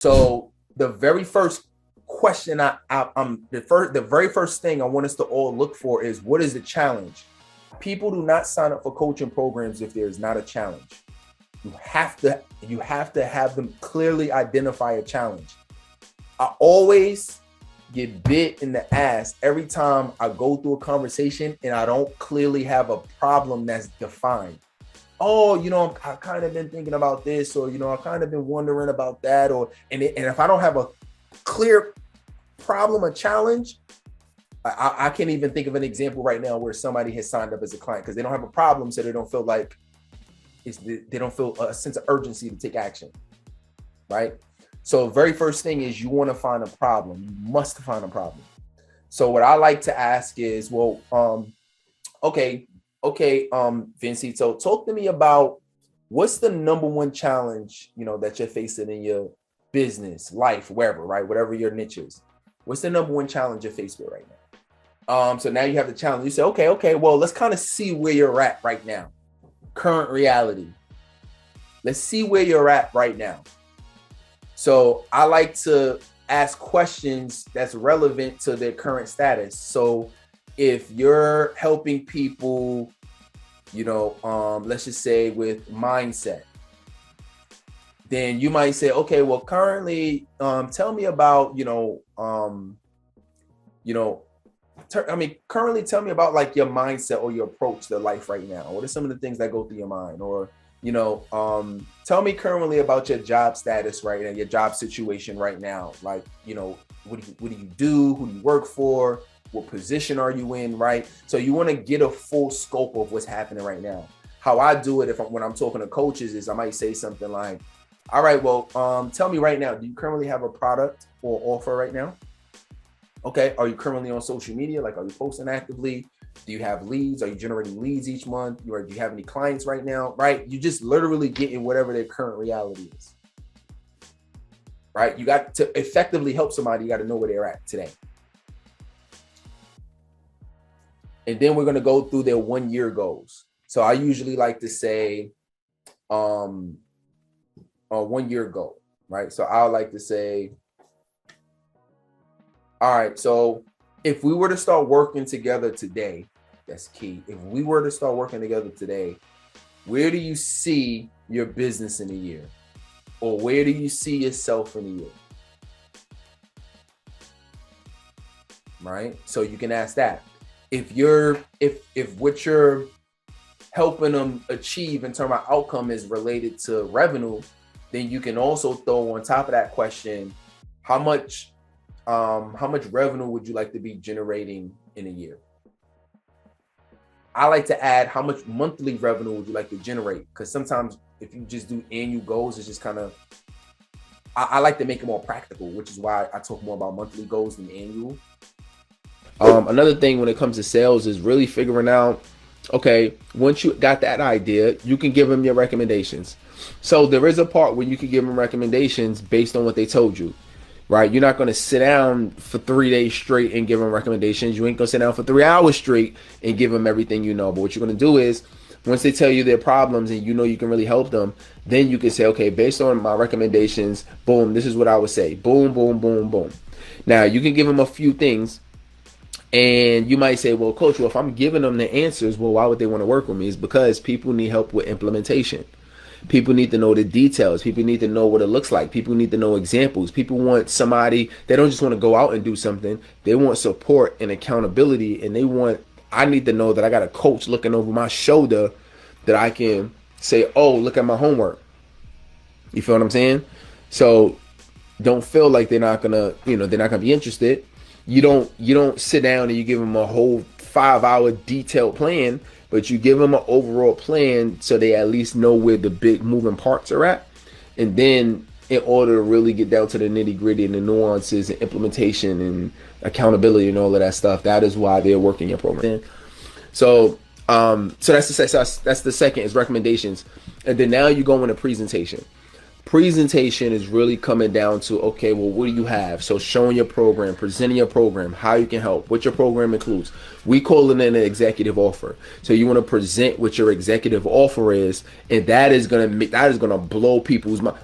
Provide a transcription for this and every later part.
So the very first question the very first thing I want us to all look for is, what is the challenge? People do not sign up for coaching programs if there is not a challenge. You have to have them clearly identify a challenge. I always get bit in the ass every time I go through a conversation and I don't clearly have a problem that's defined. Oh, I kind of been thinking about this, or I kind of been wondering about that, and if I don't have a clear problem or challenge, I can't even think of an example right now where somebody has signed up as a client because they don't have a problem, so they don't feel like they don't feel a sense of urgency to take action, right? So very first thing is, you want to find a problem. You must find a problem. So what I like to ask is, well, okay, Vincito, talk to me about what's the number one challenge, that you're facing in your business, life, wherever, right? Whatever your niche is. What's the number one challenge you're faced with right now? So now you have the challenge. You say, okay, well, let's kind of see where you're at right now. Current reality. Let's see where you're at right now. So I like to ask questions that's relevant to their current status. So if you're helping people, let's just say with mindset, then you might say, okay, well, currently, tell me about, currently tell me about like your mindset or your approach to life right now. What are some of the things that go through your mind? Or, tell me currently about your job status right now, your job situation right now. Like, what do you do? Who do you work for? What position are you in, right? So you want to get a full scope of what's happening right now. How I do it when I'm talking to coaches is I might say something like, all right, well, tell me right now, do you currently have a product or offer right now? Okay, are you currently on social media? Like, are you posting actively? Do you have leads? Are you generating leads each month? Or do you have any clients right now, right? You just literally getting whatever their current reality is, right? You got to effectively help somebody. You got to know where they're at today. And then we're going to go through their 1 year goals. So I usually like to say, a 1 year goal, right? So I like to say, all right, so if we were to start working together today, that's key. If we were to start working together today, where do you see your business in a year? Or where do you see yourself in a year? Right? So you can ask that. If what you're helping them achieve in terms of outcome is related to revenue, then you can also throw on top of that question, how much revenue would you like to be generating in a year? I like to add, how much monthly revenue would you like to generate? Because sometimes if you just do annual goals, it's just kind of, I like to make it more practical, which is why I talk more about monthly goals than annual. Another thing when it comes to sales is really figuring out, okay, once you got that idea, you can give them your recommendations. So there is a part where you can give them recommendations based on what they told you, right? You're not going to sit down for 3 days straight and give them recommendations. You ain't going to sit down for 3 hours straight and give them everything you know. But what you're going to do is, once they tell you their problems and you can really help them, then you can say, okay, based on my recommendations, boom, this is what I would say. Boom, boom, boom, boom. Now, you can give them a few things. And you might say, well, coach, well, if I'm giving them the answers, well, why would they want to work with me? It's because people need help with implementation. People need to know the details. People need to know what it looks like. People need to know examples. People want somebody, they don't just want to go out and do something. They want support and accountability. And I need to know that I got a coach looking over my shoulder that I can say, oh, look at my homework. You feel what I'm saying? So don't feel like they're not going to be interested. You don't sit down and you give them a whole 5-hour detailed plan, but you give them an overall plan so they at least know where the big moving parts are at. And then in order to really get down to the nitty gritty and the nuances and implementation and accountability and all of that stuff, that is why they're working your program. So that's the second is recommendations. And then now you go into presentation. Presentation is really coming down to, okay, well, what do you have? So showing your program, presenting your program, how you can help, what your program includes. We call it an executive offer. So you want to present what your executive offer is, and that is gonna blow people's mind.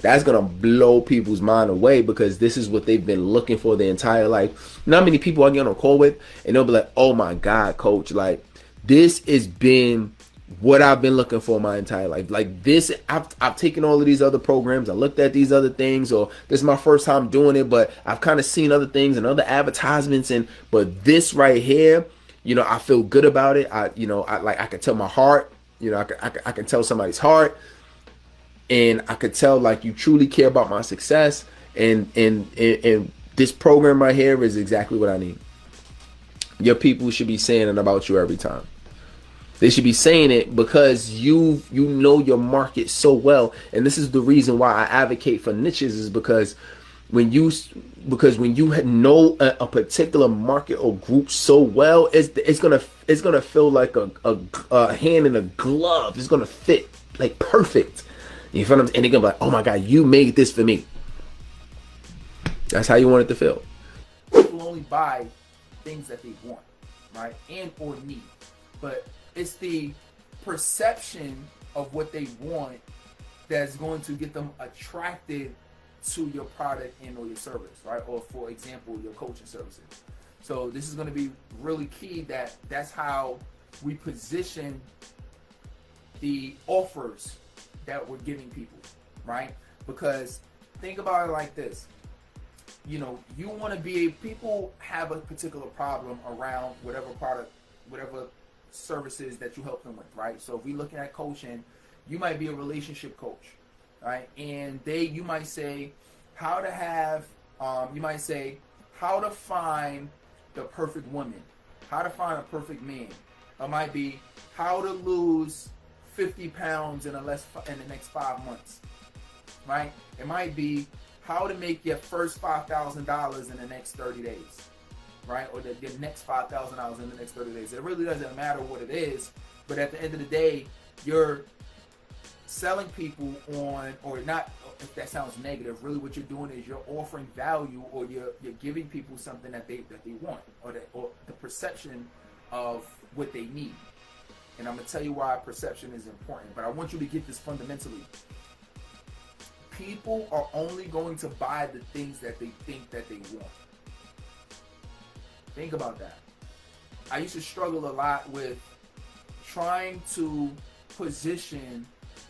that's gonna blow people's mind away, because this is what they've been looking for their entire life. You know how many people I get on a call with, and they'll be like, "Oh my God, coach, like this has been what I've been looking for my entire life. Like this, I've taken all of these other programs, I looked at these other things, or this is my first time doing it, but I've kind of seen other things and other advertisements, but this right here, I feel good about it. I can tell my heart, I can tell somebody's heart, and I could tell like you truly care about my success, and this program right here is exactly what I need." Your people should be saying it about you every time. They should be saying it because you know your market so well. And this is the reason why I advocate for niches, is because when you know a particular market or group so well, it's gonna feel like a hand in a glove. It's gonna fit like perfect. You feel what I'm saying? And they're gonna be like, "Oh my God, you made this for me." That's how you want it to feel. People only buy things that they want, right? And or need. But it's the perception of what they want that's going to get them attracted to your product and or your service, right? Or for example, your coaching services. So this is going to be really key, that's how we position the offers that we're giving people, right? Because think about it like this. You want to people have a particular problem around whatever product, whatever services that you help them with, right? So if we're looking at coaching, you might be a relationship coach, right? And you might say how to find the perfect woman, how to find a perfect man. It might be how to lose 50 pounds in the next 5 months, right? It might be how to make your first $5,000 in the next 30 days. Right? Or the next $5,000 in the next 30 days. It really doesn't matter what it is, but at the end of the day, you're selling people on, or not, if that sounds negative, really what you're doing is you're offering value, or you're giving people something that they want, or the perception of what they need. And I'm going to tell you why perception is important, but I want you to get this fundamentally. People are only going to buy the things that they think that they want. Think about that. I used to struggle a lot with trying to position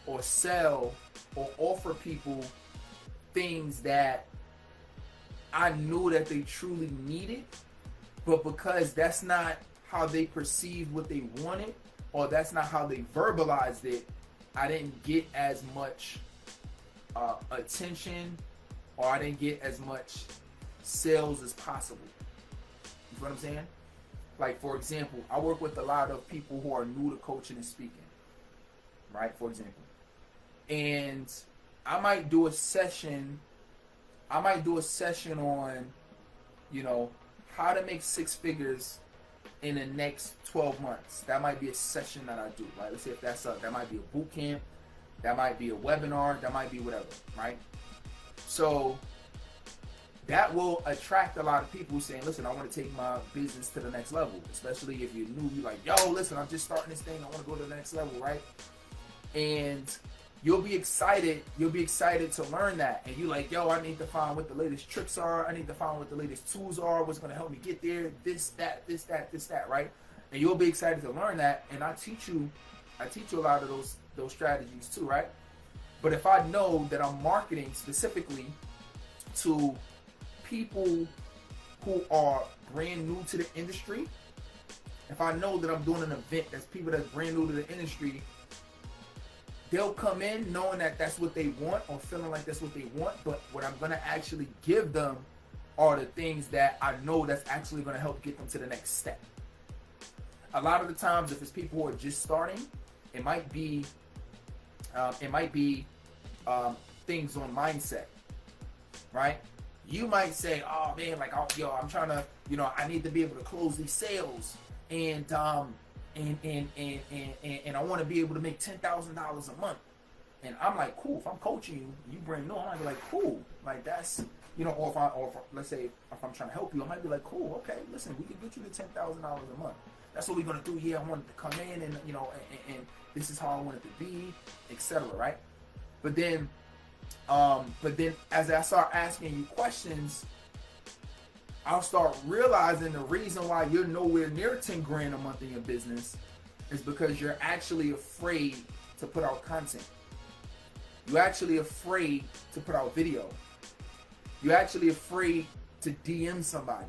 or sell or offer people things that I knew that they truly needed, but because that's not how they perceived what they wanted, or that's not how they verbalized it, I didn't get as much attention, or I didn't get as much sales as possible. You know what I'm saying? Like, for example, I work with a lot of people who are new to coaching and speaking, right? For example. And I might do a session on, how to make 6 figures in the next 12 months. That might be a session that I do, right? Let's say if that might be a boot camp, that might be a webinar, that might be whatever, right? So that will attract a lot of people saying, "Listen, I want to take my business to the next level." Especially if you're new, you're like, "Yo, listen, I'm just starting this thing. I want to go to the next level," right? And you'll be excited. You'll be excited to learn that. And you're like, "Yo, I need to find what the latest tricks are. I need to find what the latest tools are. What's going to help me get there? This, that, right?" And you'll be excited to learn that. And I teach you a lot of those strategies too, right? But if I know that I'm marketing specifically to people who are brand new to the industry, if I know that I'm doing an event that's people that's brand new to the industry, they'll come in knowing that that's what they want, or feeling like that's what they want. But what I'm going to actually give them are the things that I know that's actually going to help get them to the next step. A lot of the times, if it's people who are just starting, it might be things on mindset, right? You might say, "Oh man, like, I'm trying to, I need to be able to close these sales, and I want to be able to make $10,000 a month." And I'm like, "Cool." If I'm coaching you, you brand new, I might be like, "Cool." Like, that's, or if let's say if I'm trying to help you, I might be like, "Cool, okay, listen, we can get you to $10,000 a month. That's what we're gonna do here. I want it to come in, and and this is how I want it to be, etc." Right? But then But then as I start asking you questions, I'll start realizing the reason why you're nowhere near 10 grand a month in your business is because you're actually afraid to put out content. You're actually afraid to put out video. You're actually afraid to DM somebody.